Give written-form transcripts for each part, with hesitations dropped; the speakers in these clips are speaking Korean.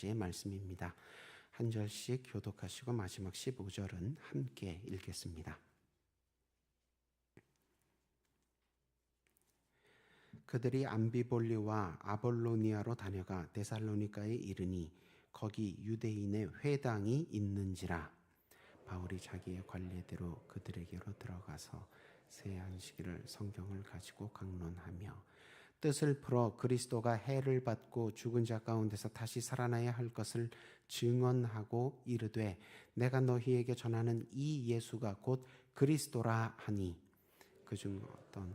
15절까지의 말씀입니다. 한 절씩 교독하시고 마지막 15절은 함께 읽겠습니다. 그들이 암비볼리와 아볼로니아로 다녀가 데살로니가에 이르니 거기 유대인의 회당이 있는지라. 바울이 자기의 관례대로 그들에게로 들어가서 새 안식일을 성경을 가지고 강론하며 뜻을 풀어 그리스도가 해를 받고 죽은 자 가운데서 다시 살아나야 할 것을 증언하고 이르되 내가 너희에게 전하는 이 예수가 곧 그리스도라 하니 그중 어떤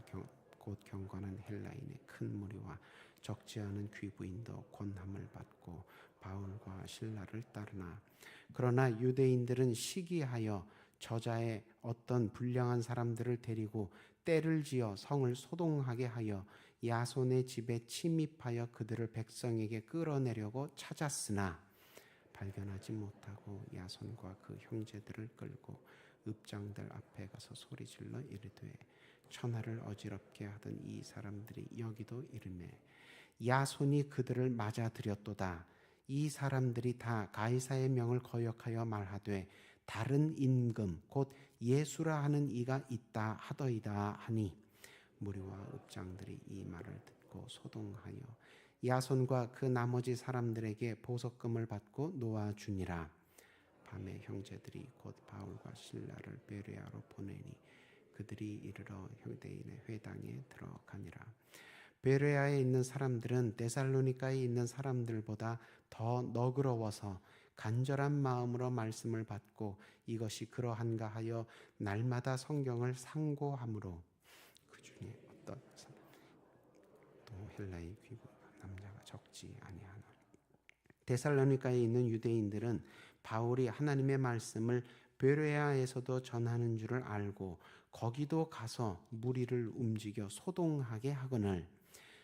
곧 경건한 헬라인의 큰 무리와 적지 않은 귀부인도 권함을 받고 바울과 실라를 따르나 그러나 유대인들은 시기하여 저자의 어떤 불량한 사람들을 데리고 때를 지어 성을 소동하게 하여 야손의 집에 침입하여 그들을 백성에게 끌어내려고 찾았으나 발견하지 못하고 야손과 그 형제들을 끌고 읍장들 앞에 가서 소리질러 이르되 천하를 어지럽게 하던 이 사람들이 여기도 이르매 야손이 그들을 맞아들였도다. 이 사람들이 다 가이사의 명을 거역하여 말하되 다른 임금 곧 예수라 하는 이가 있다 하더이다 하니 무리와 읍장들이 이 말을 듣고 소동하여 야손과 그 나머지 사람들에게 보석금을 받고 놓아주니라. 밤에 형제들이 곧 바울과 실라를 베레아로 보내니 그들이 이르러 유대인의 회당에 들어가니라. 베레아에 있는 사람들은 데살로니가에 있는 사람들보다 더 너그러워서 간절한 마음으로 말씀을 받고 이것이 그러한가 하여 날마다 성경을 상고하므로 그 중에 어떤 또 헬라의 귀부 남자가 적지 아니하나. 데살로니가에 있는 유대인들은 바울이 하나님의 말씀을 베레아에서도 전하는 줄을 알고 거기도 가서 무리를 움직여 소동하게 하거늘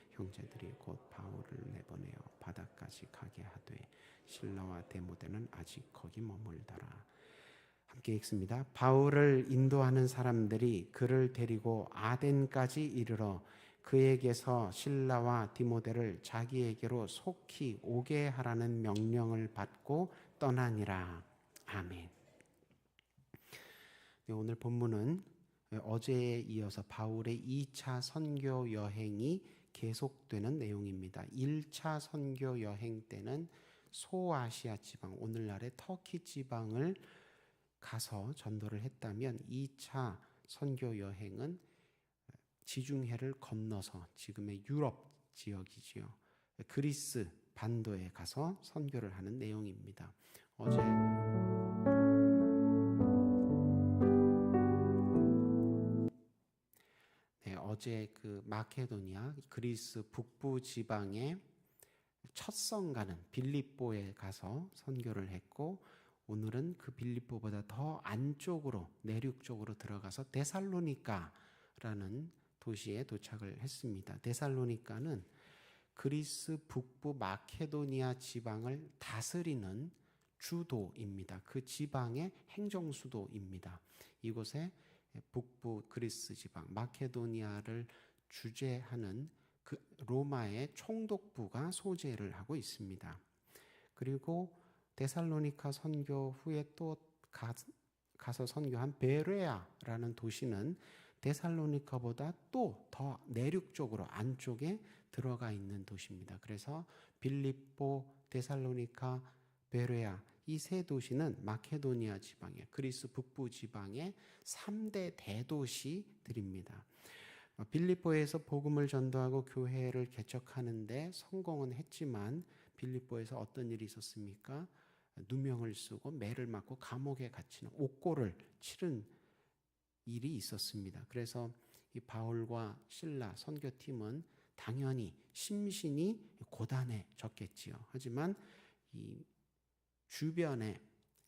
형제들이 곧 바울을 내보내어 바다까지 가게 하되 실라와 데모데는 아직 거기 머물더라. 함께 읽습니다. 바울을 인도하는 사람들이 그를 데리고 아덴까지 이르러 그에게서 실라와 디모데를 자기에게로 속히 오게 하라는 명령을 받고 떠나니라. 아멘. 네, 오늘 본문은 어제에 이어서 바울의 2차 선교 여행이 계속되는 내용입니다. 1차 선교 여행 때는 소아시아 지방, 오늘날의 터키 지방을 가서 전도를 했다면 2차 선교 여행은 지중해를 건너서 지금의 유럽 지역이지요. 그리스 반도에 가서 선교를 하는 내용입니다. 어제 그 마케도니아 그리스 북부 지방의 첫 성가는 빌립보에 가서 선교를 했고 오늘은 그 빌립보보다 더 안쪽으로 내륙 쪽으로 들어가서 데살로니가라는 도시에 도착을 했습니다. 데살로니가는 그리스 북부 마케도니아 지방을 다스리는 주도입니다. 그 지방의 행정수도입니다. 이곳에 북부 그리스 지방 마케도니아를 주재하는 그 로마의 총독부가 소재를 하고 있습니다. 그리고 데살로니가 선교 후에 또 가서 선교한 베레아라는 도시는 데살로니가보다 또 더 내륙 쪽으로 안쪽에 들어가 있는 도시입니다. 그래서 빌립보, 데살로니가, 베레아 이 세 도시는 마케도니아 지방의 그리스 북부 지방의 3대 대도시들입니다. 빌립보에서 복음을 전도하고 교회를 개척하는데 성공은 했지만 빌립보에서 어떤 일이 있었습니까? 누명을 쓰고 매를 맞고 감옥에 갇히는 옥고를 치른 일이 있었습니다. 그래서 이 바울과 실라 선교팀은 당연히 심신이 고단해졌겠지요. 하지만 이 주변에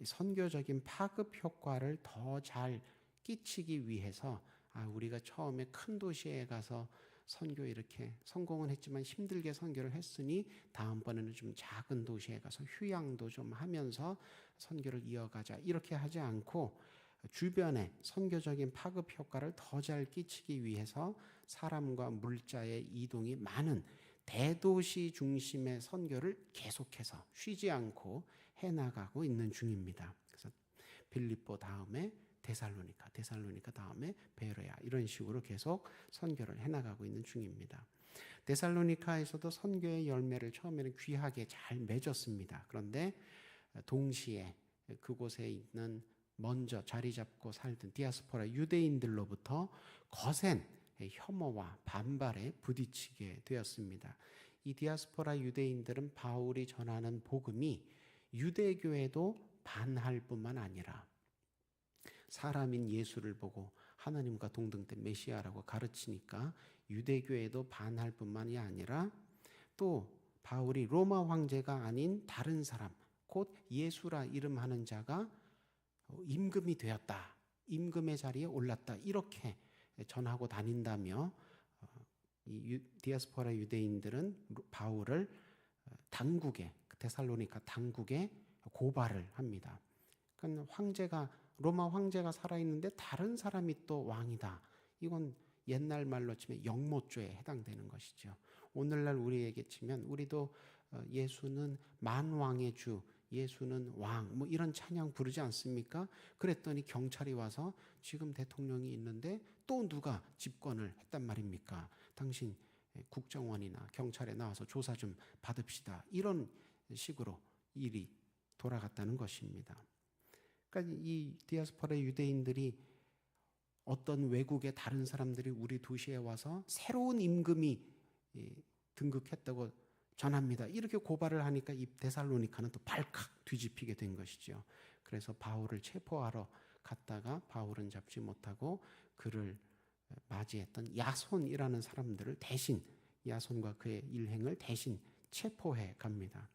선교적인 파급 효과를 더 잘 끼치기 위해서 우리가 처음에 큰 도시에 가서 선교 이렇게 성공은 했지만 힘들게 선교를 했으니 다음번에는 좀 작은 도시에 가서 휴양도 좀 하면서 선교를 이어가자 이렇게 하지 않고 주변에 선교적인 파급 효과를 더 잘 끼치기 위해서 사람과 물자의 이동이 많은 대도시 중심의 선교를 계속해서 쉬지 않고 해나가고 있는 중입니다. 그래서 빌립보 다음에 데살로니카, 데살로니카 다음에 베레아, 이런 식으로 계속 선교를 해나가고 있는 중입니다. 데살로니카에서도 선교의 열매를 처음에는 귀하게 잘 맺었습니다. 그런데 동시에 그곳에 있는 먼저 자리 잡고 살던 디아스포라 유대인들로부터 거센 혐오와 반발에 부딪히게 되었습니다. 이 디아스포라 유대인들은 바울이 전하는 복음이 유대교에도 반할 뿐만 아니라 사람인 예수를 보고 하나님과 동등된 메시아라고 가르치니까 유대교에도 반할 뿐만이 아니라 또 바울이 로마 황제가 아닌 다른 사람, 곧 예수라 이름하는 자가 임금이 되었다, 임금의 자리에 올랐다, 이렇게 전하고 다닌다며 이 디아스포라 유대인들은 바울을 당국에, 데살로니카 당국에 고발을 합니다. 그러니까 로마 황제가 살아있는데 다른 사람이 또 왕이다. 이건 옛날 말로 치면 영모죄에 해당되는 것이죠. 오늘날 우리에게 치면 우리도 예수는 만왕의 주, 예수는 왕, 뭐 이런 찬양 부르지 않습니까? 그랬더니 경찰이 와서 지금 대통령이 있는데 또 누가 집권을 했단 말입니까? 당신 국정원이나 경찰에 나와서 조사 좀 받읍시다. 이런 식으로 일이 돌아갔다는 것입니다. 그러니까 이 디아스포라 유대인들이 어떤 외국의 다른 사람들이 우리 도시에 와서 새로운 임금이 등극했다고 전합니다. 이렇게 고발을 하니까 이 데살로니카는 또 발칵 뒤집히게 된 것이죠. 그래서 바울을 체포하러 갔다가 바울은 잡지 못하고 그를 맞이했던 야손이라는 사람들을 대신, 야손과 그의 일행을 대신 체포해 갑니다.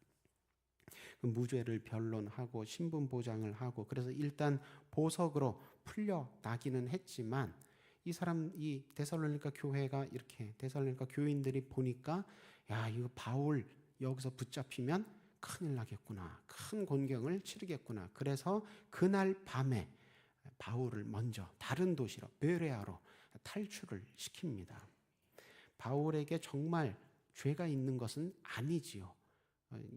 무죄를 변론하고 신분 보장을 하고, 그래서 일단 보석으로 풀려나기는 했지만 이 데살로니가 교회가 이렇게, 데살로니가 교인들이 보니까 야, 이거 바울 여기서 붙잡히면 큰일 나겠구나, 큰 곤경을 치르겠구나. 그래서 그날 밤에 바울을 먼저 다른 도시로, 베레아로 탈출을 시킵니다. 바울에게 정말 죄가 있는 것은 아니지요.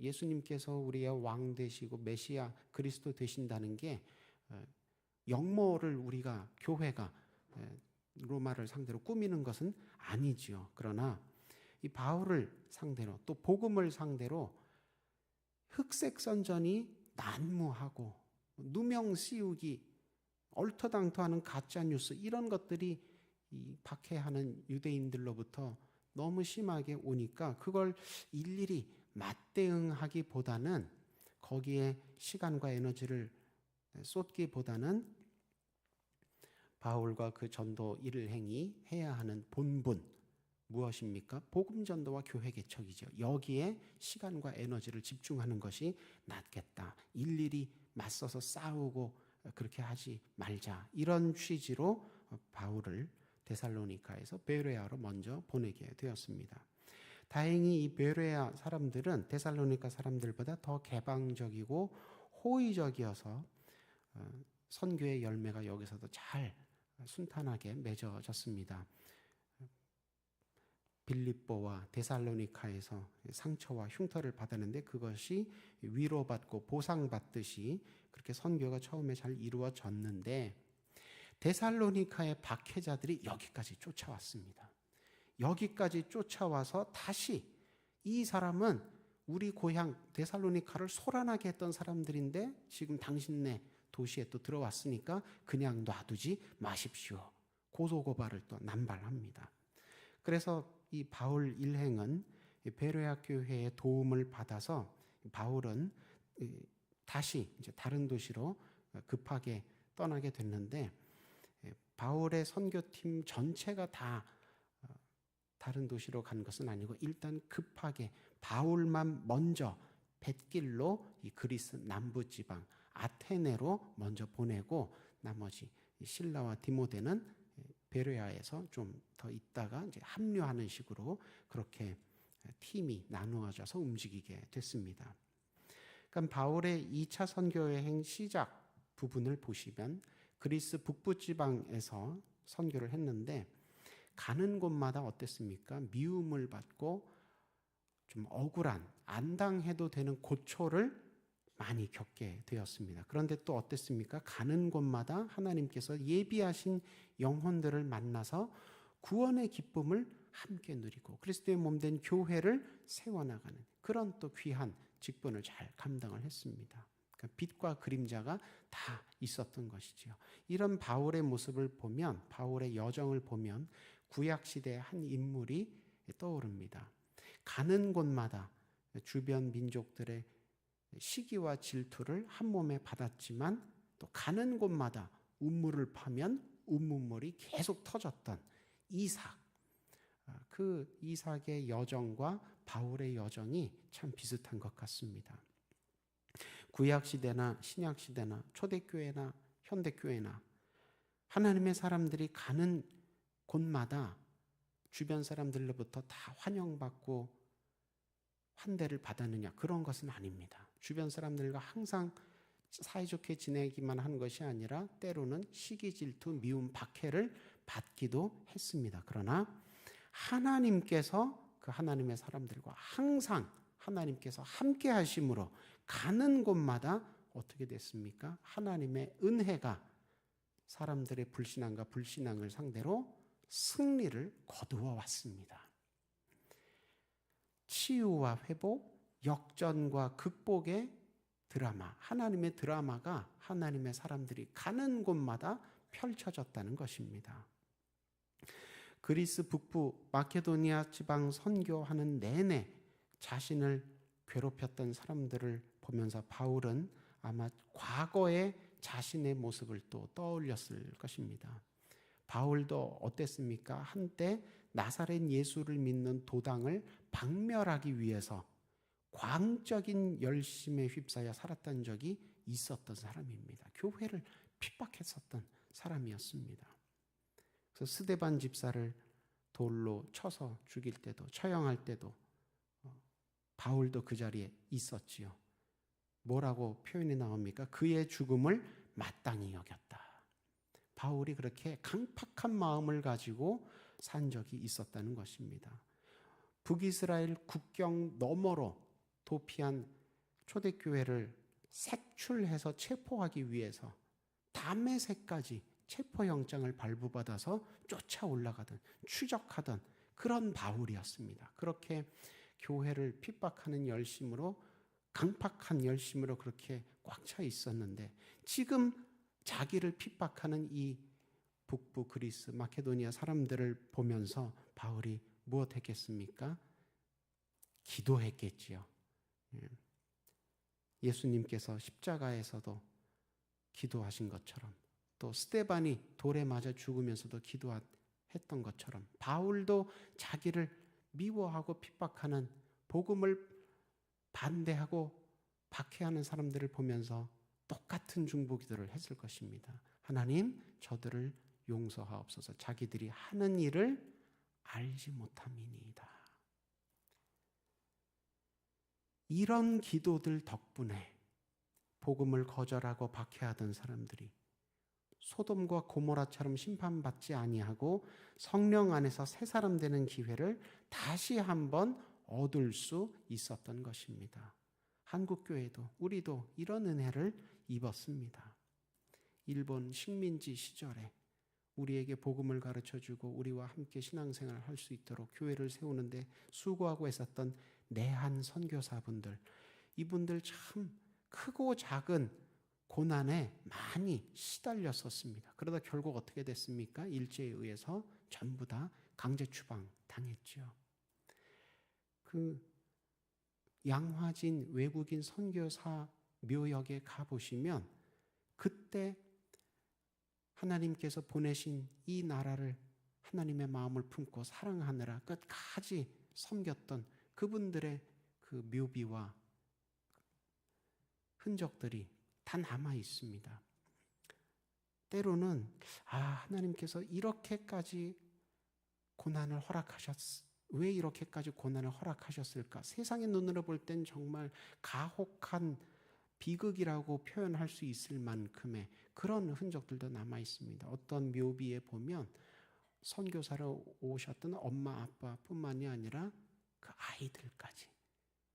예수님께서 우리의 왕 되시고 메시아 그리스도 되신다는 게 영모를 우리가, 교회가 로마를 상대로 꾸미는 것은 아니지요. 그러나 이 바울을 상대로, 또 복음을 상대로 흑색 선전이 난무하고 누명 씌우기, 얼토당토하는 가짜 뉴스, 이런 것들이 이 박해하는 유대인들로부터 너무 심하게 오니까 그걸 일일이 맞대응하기보다는, 거기에 시간과 에너지를 쏟기보다는 바울과 그 전도 일행이 해야 하는 본분 무엇입니까? 복음 전도와 교회 개척이죠. 여기에 시간과 에너지를 집중하는 것이 낫겠다. 일일이 맞서서 싸우고 그렇게 하지 말자. 이런 취지로 바울을 데살로니카에서 베레아로 먼저 보내게 되었습니다. 다행히 이 베레아 사람들은 데살로니카 사람들보다 더 개방적이고 호의적이어서 선교의 열매가 여기서도 잘 순탄하게 맺어졌습니다. 빌립보와 데살로니카에서 상처와 흉터를 받았는데 그것이 위로받고 보상받듯이 그렇게 선교가 처음에 잘 이루어졌는데, 데살로니카의 박해자들이 여기까지 쫓아왔습니다. 여기까지 쫓아와서 다시, 이 사람은 우리 고향 데살로니카를 소란하게 했던 사람들인데 지금 당신네 도시에 또 들어왔으니까 그냥 놔두지 마십시오. 고소고발을 또 남발합니다. 그래서 이 바울 일행은 베레아 교회의 도움을 받아서 바울은 다시 이제 다른 도시로 급하게 떠나게 됐는데, 바울의 선교팀 전체가 다 다른 도시로 간 것은 아니고 일단 급하게 바울만 먼저 뱃길로 이 그리스 남부지방 아테네로 먼저 보내고, 나머지 실라와 디모데는 베레아에서 좀 더 있다가 이제 합류하는 식으로 그렇게 팀이 나누어져서 움직이게 됐습니다. 그러니까 바울의 2차 선교 여행 시작 부분을 보시면 그리스 북부 지방에서 선교를 했는데 가는 곳마다 어땠습니까? 미움을 받고 좀 억울한, 안 당해도 되는 고초를 많이 겪게 되었습니다. 그런데 또 어땠습니까? 가는 곳마다 하나님께서 예비하신 영혼들을 만나서 구원의 기쁨을 함께 누리고 그리스도의 몸된 교회를 세워나가는 그런 또 귀한 직분을 잘 감당을 했습니다. 그러니까 빛과 그림자가 다 있었던 것이지요. 이런 바울의 모습을 보면, 바울의 여정을 보면 구약시대의 한 인물이 떠오릅니다. 가는 곳마다 주변 민족들의 시기와 질투를 한 몸에 받았지만 또 가는 곳마다 우물을 파면 우물물이 계속 터졌던 이삭. 그 이삭의 여정과 바울의 여정이 참 비슷한 것 같습니다. 구약시대나 신약시대나 초대교회나 현대교회나 하나님의 사람들이 가는 곳마다 주변 사람들로부터 다 환영받고 환대를 받았느냐, 그런 것은 아닙니다. 주변 사람들과 항상 사이좋게 지내기만 한 것이 아니라 때로는 시기, 질투, 미움, 박해를 받기도 했습니다. 그러나 하나님께서 그 하나님의 사람들과 항상 하나님께서 함께 하심으로 가는 곳마다 어떻게 됐습니까? 하나님의 은혜가 사람들의 불신앙과 불신앙을 상대로 승리를 거두어 왔습니다. 치유와 회복, 역전과 극복의 드라마, 하나님의 드라마가 하나님의 사람들이 가는 곳마다 펼쳐졌다는 것입니다. 그리스 북부 마케도니아 지방 선교하는 내내 자신을 괴롭혔던 사람들을 보면서 바울은 아마 과거의 자신의 모습을 또 떠올렸을 것입니다. 바울도 어땠습니까? 한때 나사렛 예수를 믿는 도당을 박멸하기 위해서 광적인 열심에 휩싸여 살았던 적이 있었던 사람입니다. 교회를 핍박했었던 사람이었습니다. 그래서 스데반 집사를 돌로 쳐서 죽일 때도, 처형할 때도 바울도 그 자리에 있었지요. 뭐라고 표현이 나옵니까? 그의 죽음을 마땅히 여겼다. 바울이 그렇게 강팍한 마음을 가지고 산 적이 있었다는 것입니다. 북이스라엘 국경 너머로 도피한 초대교회를 색출해서 체포하기 위해서 다메섹까지 체포영장을 발부받아서 쫓아 올라가던, 추적하던 그런 바울이었습니다. 그렇게 교회를 핍박하는 열심으로, 강팍한 열심으로 그렇게 꽉 차 있었는데 지금 자기를 핍박하는 이 북부 그리스 마케도니아 사람들을 보면서 바울이 무엇했겠습니까? 기도했겠지요. 예수님께서 십자가에서도 기도하신 것처럼, 또 스데반이 돌에 맞아 죽으면서도 기도했던 것처럼 바울도 자기를 미워하고 핍박하는, 복음을 반대하고 박해하는 사람들을 보면서 똑같은 중보기도를 했을 것입니다. 하나님, 저들을 용서하옵소서. 자기들이 하는 일을 알지 못함이니이다. 이런 기도들 덕분에 복음을 거절하고 박해하던 사람들이 소돔과 고모라처럼 심판받지 아니하고 성령 안에서 새 사람 되는 기회를 다시 한번 얻을 수 있었던 것입니다. 한국교회도, 우리도 이런 은혜를 입었습니다. 일본 식민지 시절에 우리에게 복음을 가르쳐주고 우리와 함께 신앙생활을 할 수 있도록 교회를 세우는데 수고하고 있었던 내한 선교사분들, 이분들 참 크고 작은 고난에 많이 시달렸었습니다. 그러다 결국 어떻게 됐습니까? 일제에 의해서 전부 다 강제 추방 당했죠. 그 양화진 외국인 선교사 묘역에 가보시면 그때 하나님께서 보내신 이 나라를 하나님의 마음을 품고 사랑하느라 끝까지 섬겼던 그분들의 그 묘비와 흔적들이 다 남아 있습니다. 때로는 하나님께서 이렇게까지 고난을 왜 이렇게까지 고난을 허락하셨을까? 세상의 눈으로 볼 땐 정말 가혹한 비극이라고 표현할 수 있을 만큼의 그런 흔적들도 남아 있습니다. 어떤 묘비에 보면 선교사로 오셨던 엄마 아빠뿐만이 아니라 그 아이들까지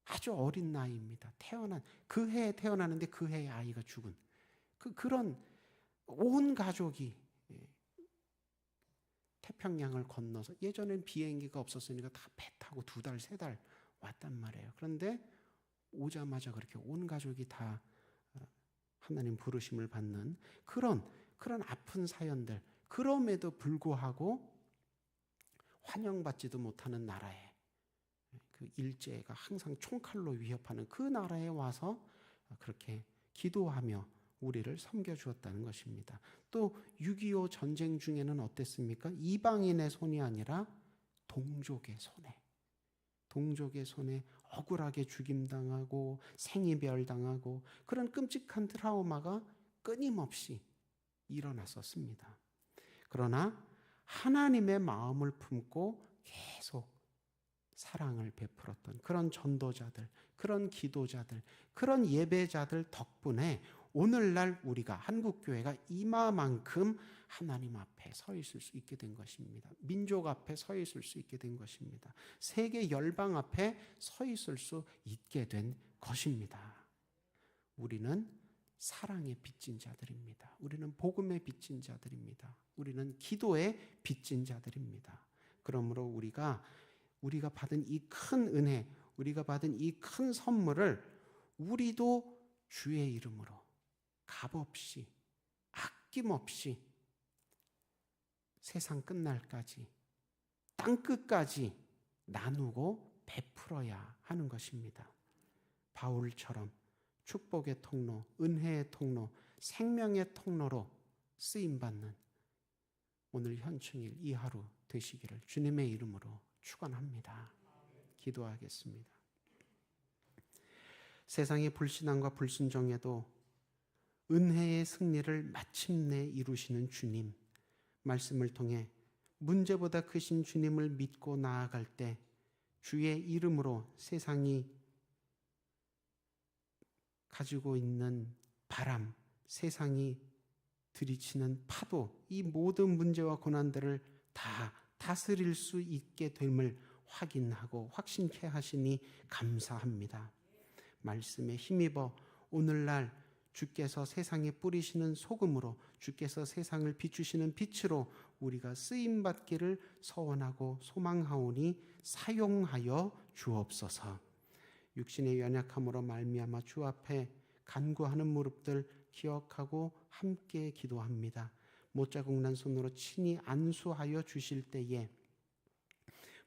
아주 어린 나이입니다. 태어난 그 해에 태어나는데 그 해에 아이가 죽은 그런 온 가족이 태평양을 건너서, 예전엔 비행기가 없었으니까 다 배 타고 2달, 3달 왔단 말이에요. 그런데 오자마자 그렇게 온 가족이 다 하나님 부르심을 받는 그런 아픈 사연들, 그럼에도 불구하고 환영받지도 못하는 나라에, 그 일제가 항상 총칼로 위협하는 그 나라에 와서 그렇게 기도하며 우리를 섬겨주었다는 것입니다. 또 6.25 전쟁 중에는 어땠습니까? 이방인의 손이 아니라 동족의 손에 억울하게 죽임당하고 생이별당하고 그런 끔찍한 트라우마가 끊임없이 일어났었습니다. 그러나 하나님의 마음을 품고 계속 사랑을 베풀었던 그런 전도자들, 그런 기도자들, 그런 예배자들 덕분에 오늘날 우리가 한국교회가 이마만큼 하나님 앞에 서 있을 수 있게 된 것입니다. 민족 앞에 서 있을 수 있게 된 것입니다. 세계 열방 앞에 서 있을 수 있게 된 것입니다. 우리는 사랑의 빚진 자들입니다. 우리는 복음의 빚진 자들입니다. 우리는 기도의 빚진 자들입니다. 그러므로 우리가 받은 이 큰 은혜, 우리가 받은 이 큰 선물을 우리도 주의 이름으로 값없이, 아낌없이 세상 끝날까지, 땅끝까지 나누고 베풀어야 하는 것입니다. 바울처럼 축복의 통로, 은혜의 통로, 생명의 통로로 쓰임받는 오늘 현충일 이 하루 되시기를 주님의 이름으로 축원합니다. 기도하겠습니다. 세상의 불신앙과 불순종에도 은혜의 승리를 마침내 이루시는 주님, 말씀을 통해 문제보다 크신 주님을 믿고 나아갈 때 주의 이름으로 세상이 가지고 있는 바람, 세상이 들이치는 파도, 이 모든 문제와 고난들을 다 다스릴 수 있게 됨을 확인하고 확신케 하시니 감사합니다. 말씀에 힘입어 오늘날 주께서 세상에 뿌리시는 소금으로, 주께서 세상을 비추시는 빛으로 우리가 쓰임받기를 서원하고 소망하오니 사용하여 주옵소서. 육신의 연약함으로 말미암아 주 앞에 간구하는 무릎들 기억하고 함께 기도합니다. 못자국 난 손으로 친히 안수하여 주실 때에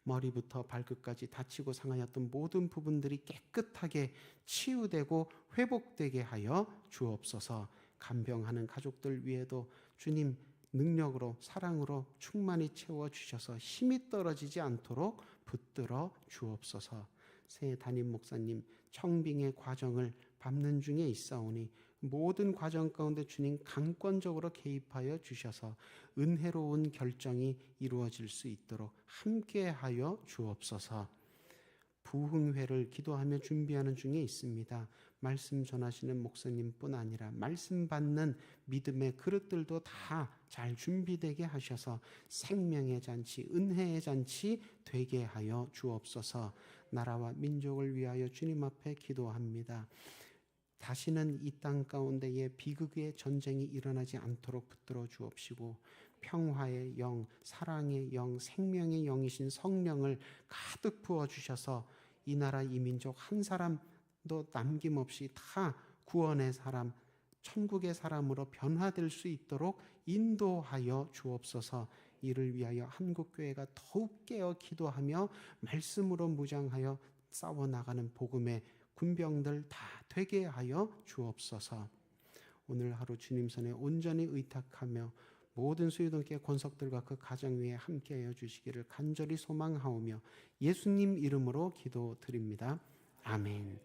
머리부터 발끝까지 다치고 상하였던 모든 부분들이 깨끗하게 치유되고 회복되게 하여 주옵소서. 간병하는 가족들 위에도 주님 능력으로, 사랑으로 충만히 채워주셔서 힘이 떨어지지 않도록 붙들어 주옵소서. 새 담임 목사님 청빙의 과정을 밟는 중에 있사오니 모든 과정 가운데 주님 강권적으로 개입하여 주셔서 은혜로운 결정이 이루어질 수 있도록 함께하여 주옵소서. 부흥회를 기도하며 준비하는 중에 있습니다. 말씀 전하시는 목사님뿐 아니라 말씀 받는 믿음의 그릇들도 다 잘 준비되게 하셔서 생명의 잔치, 은혜의 잔치 되게 하여 주옵소서. 나라와 민족을 위하여 주님 앞에 기도합니다. 다시는 이 땅 가운데에 비극의 전쟁이 일어나지 않도록 붙들어 주옵시고 평화의 영, 사랑의 영, 생명의 영이신 성령을 가득 부어주셔서 이 나라 이 민족 한 사람도 남김없이 다 구원의 사람, 천국의 사람으로 변화될 수 있도록 인도하여 주옵소서. 이를 위하여 한국교회가 더욱 깨어 기도하며 말씀으로 무장하여 싸워나가는 복음의 군병들 다 되게 하여 주옵소서. 오늘 하루 주님 손에 온전히 의탁하며 모든 수유동교회 권속들과 그 가정 위에 함께하여 주시기를 간절히 소망하오며 예수님 이름으로 기도드립니다. 아멘.